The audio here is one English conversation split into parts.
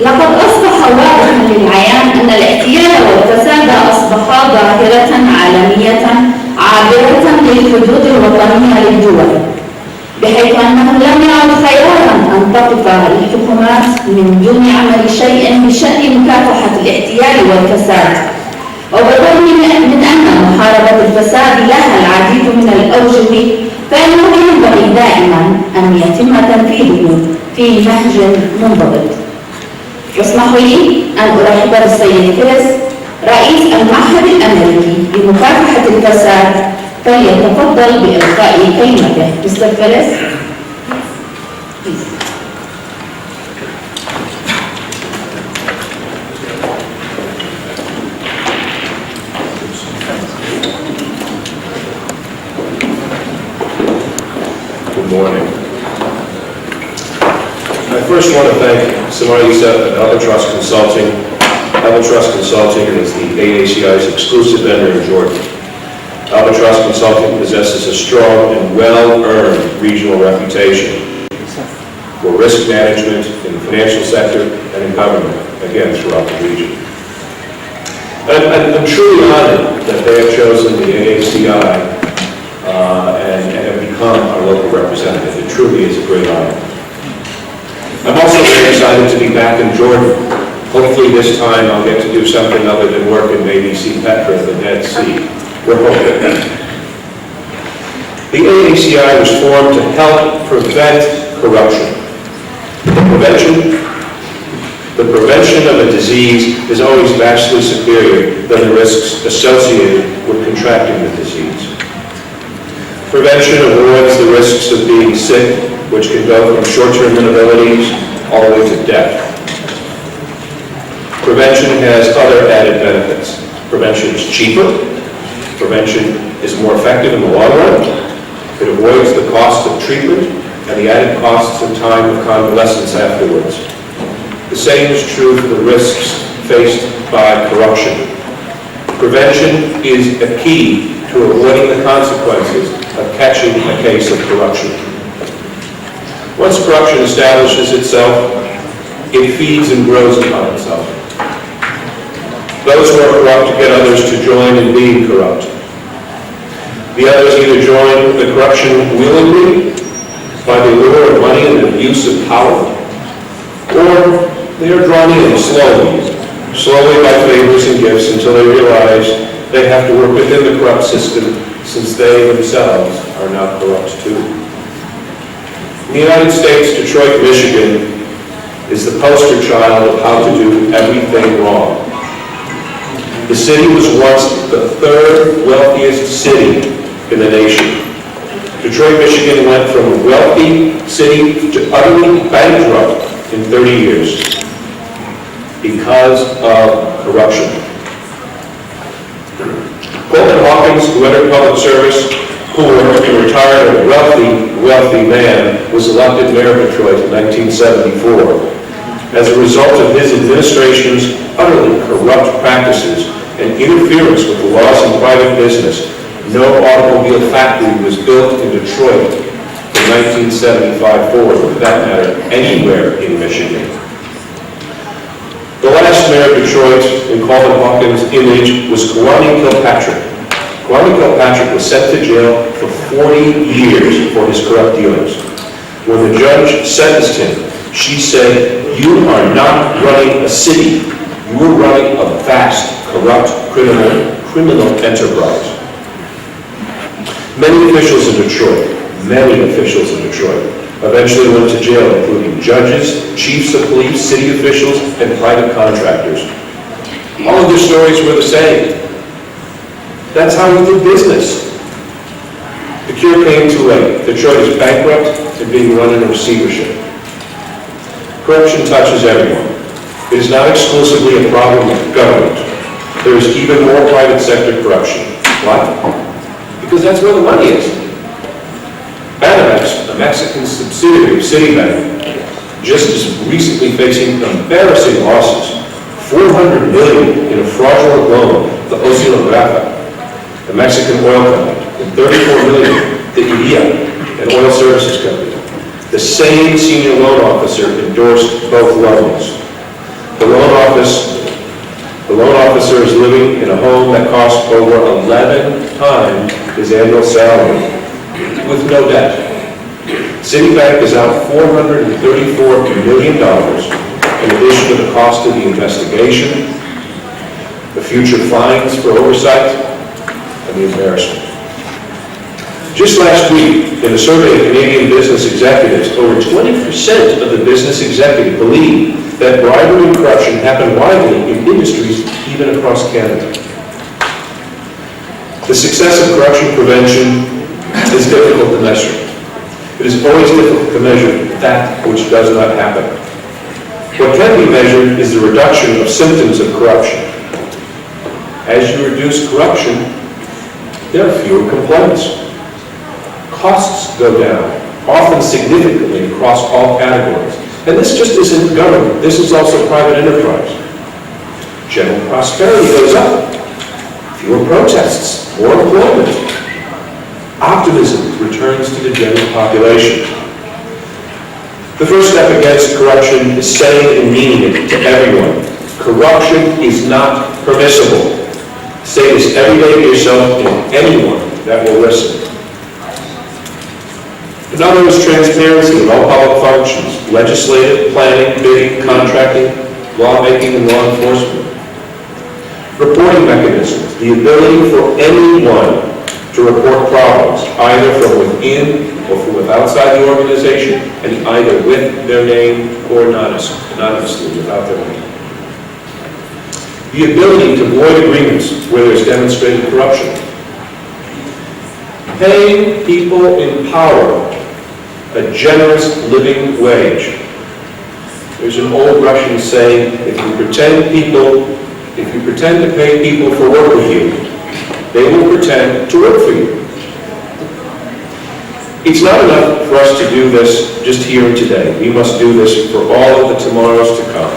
لقد أصبح واضحا للعيان أن الاحتيال والفساد أصبحا ظاهرة عالمية عابرة للحدود الوطنية للدول، بحيث أنه لم يعد خيارا أن تقف الحكومات من دون عمل شيء بشأن مكافحة الاحتيال والفساد. وبالرغم من أن محاربة الفساد لها العديد من الأوجه، فإنه ينبغي دائما أن يتم تنفيذه في نهج منضبط. يسمح لي أن أرحب بالسيد فيلس رئيس المعهد الأمريكي لمكافحة الفساد، فليتفضل بإلقاء كلمته. Mr. Phyllis. Good morning. I first want to thank Samarisa at Albatross Consulting. Albatross Consulting is the AACI's exclusive vendor in Jordan. Albatross Consulting possesses a strong and well-earned regional reputation for risk management in the financial sector and in government, again, throughout the region. I'm truly honored that they have chosen the AACI and have become our local representative. It truly is a great honor. I'm also very excited to be back in Jordan. Hopefully this time I'll get to do something other than work and maybe see Petra at the Dead Sea. We're hoping. The AACI was formed to help prevent corruption. The prevention of a disease is always vastly superior than the risks associated with contracting the disease. Prevention avoids the risks of being sick, which can go from short-term inabilities all the way to death. Prevention has other added benefits. Prevention is cheaper. Prevention is more effective in the long run. It avoids the cost of treatment and the added costs and time of convalescence afterwards. The same is true for the risks faced by corruption. Prevention is a key to avoiding the consequences of catching a case of corruption. Once corruption establishes itself, it feeds and grows upon itself. Those who are corrupt get others to join in being corrupt. The others either join the corruption willingly by the lure of money and abuse of power, or they are drawn in slowly by favors and gifts until they realize they have to work within the corrupt system since they themselves are now corrupt too. In the United States, Detroit, Michigan is the poster child of how to do everything wrong. The city was once the third wealthiest city in the nation. Detroit, Michigan went from a wealthy city to utterly bankrupt in 30 years because of corruption. Coleman Hawkins, who entered public service poor and retired a wealthy man, was elected mayor of Detroit in 1974. As a result of his administration's utterly corrupt practices and interference with the laws in private business, no automobile factory was built in Detroit from 1975 forward, for that matter, anywhere in Michigan. The last mayor of Detroit, in Coleman Hawkins' image, was Kwame Kilpatrick. Kwame Kilpatrick was sent to jail for 40 years for his corrupt dealings. When the judge sentenced him, she said, "You are not running a city. You are running a vast, corrupt, criminal enterprise." Many officials in Detroit, eventually went to jail, including judges, chiefs of police, city officials, and private contractors. All of their stories were the same. That's how we do business. The cure came too late. Detroit is bankrupt and being run in a receivership. Corruption touches everyone. It is not exclusively a problem with government. There is even more private sector corruption. Why? Because that's where the money is. Banamex, a Mexican subsidiary of Citibank, just as recently facing embarrassing losses, $400 million in a fraudulent loan to Oceanographic, the Mexican oil company, and $34 million to IDEA, an oil services company. The same senior loan officer endorsed both loans. The loan officer is living in a home that costs over 11 times his annual salary with no debt. Citibank is out $434 million in addition to the cost of the investigation, the future fines for oversight, and the embarrassment. Just last week, in a survey of Canadian business executives, over 20% of the business executives believe that bribery and corruption happen widely in industries even across Canada. The success of corruption prevention is difficult to measure. It is always difficult to measure that which does not happen. What can be measured is the reduction of symptoms of corruption. As you reduce corruption, there are fewer complaints. Costs go down, often significantly across all categories. And this just isn't government, this is also private enterprise. General prosperity goes up, fewer protests, more employment. Optimism returns to the general population. The first step against corruption is saying and meaning it to everyone. Corruption is not permissible. Say this every day to yourself and anyone that will listen. Another is transparency in all public functions, legislative, planning, bidding, contracting, lawmaking, and law enforcement. Reporting mechanisms, the ability for anyone to report problems, either from within or from outside the organization, and either with their name or anonymously without their name. The ability to void agreements where there's demonstrated corruption. Paying people in power a generous living wage. There's an old Russian saying, if you pretend to pay people for work with you, they will pretend to work for you. It's not enough for us to do this just here and today. We must do this for all of the tomorrows to come.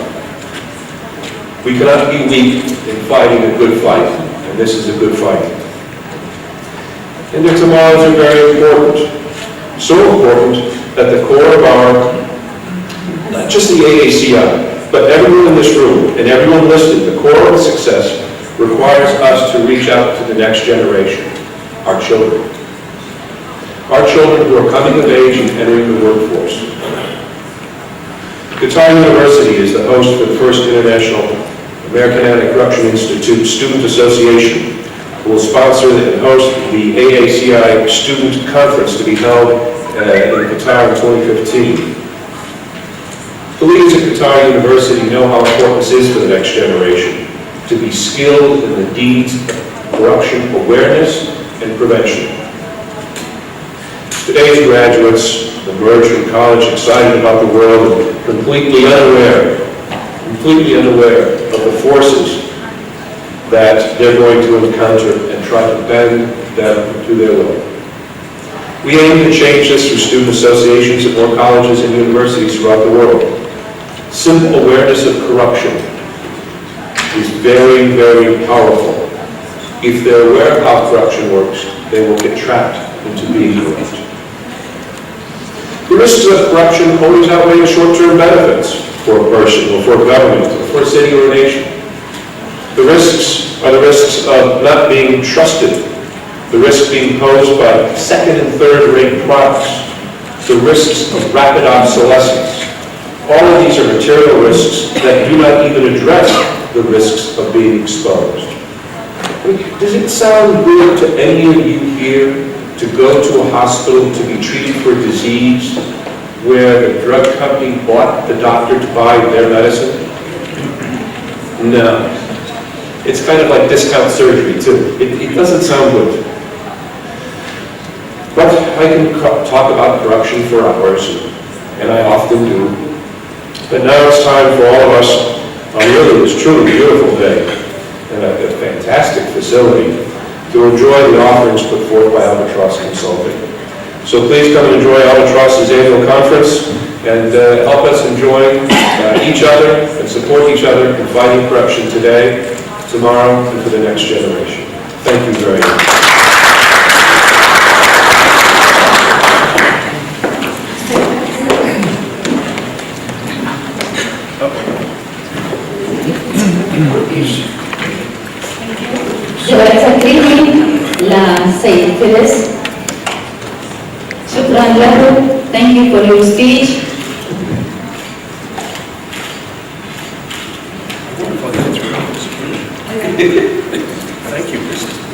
We cannot be weak in fighting a good fight, and this is a good fight. And the tomorrows are very important. So important that the core of not just the AACI, but everyone in this room and everyone listed, the core of success requires us to reach out to the next generation, our children. Our children who are coming of age and entering the workforce. Qatar University is the host for the first International American Anti-Corruption Institute Student Association, who will sponsor and host the AACI Student Conference to be held in Qatar in 2015. The leaders at Qatar University know how important this is for the next generation, to be skilled in the deeds of corruption awareness and prevention. Today's graduates emerge from college excited about the world and completely unaware of the forces that they're going to encounter and try to bend them to their will. We aim to change this through student associations at more colleges and universities throughout the world. Simple awareness of corruption is very, very powerful. If they're aware of how corruption works, they will get trapped into being corrupt. The risks of corruption always outweigh the short-term benefits for a person or for a government or for a city or a nation. The risks are the risks of not being trusted, the risks being posed by second and third-rate products, the risks of rapid obsolescence. All of these are material risks that do not even address the risks of being exposed. Does it sound good to any of you here to go to a hospital to be treated for a disease where the drug company bought the doctor to buy their medicine? No. It's kind of like discount surgery, too. It doesn't sound good. But I can talk about corruption for hours, and I often do. But now it's time for all of us on really this truly beautiful day and a fantastic facility to enjoy the offerings put forth by Albatross Consulting. So please come and enjoy Albatross's annual conference and help us enjoy each other and support each other in fighting corruption today, tomorrow, and for the next generation. Thank you very much. please. جوائز تكريمي للسيد فيلس. شكرا له. Thank you for your speech. Thank you, President.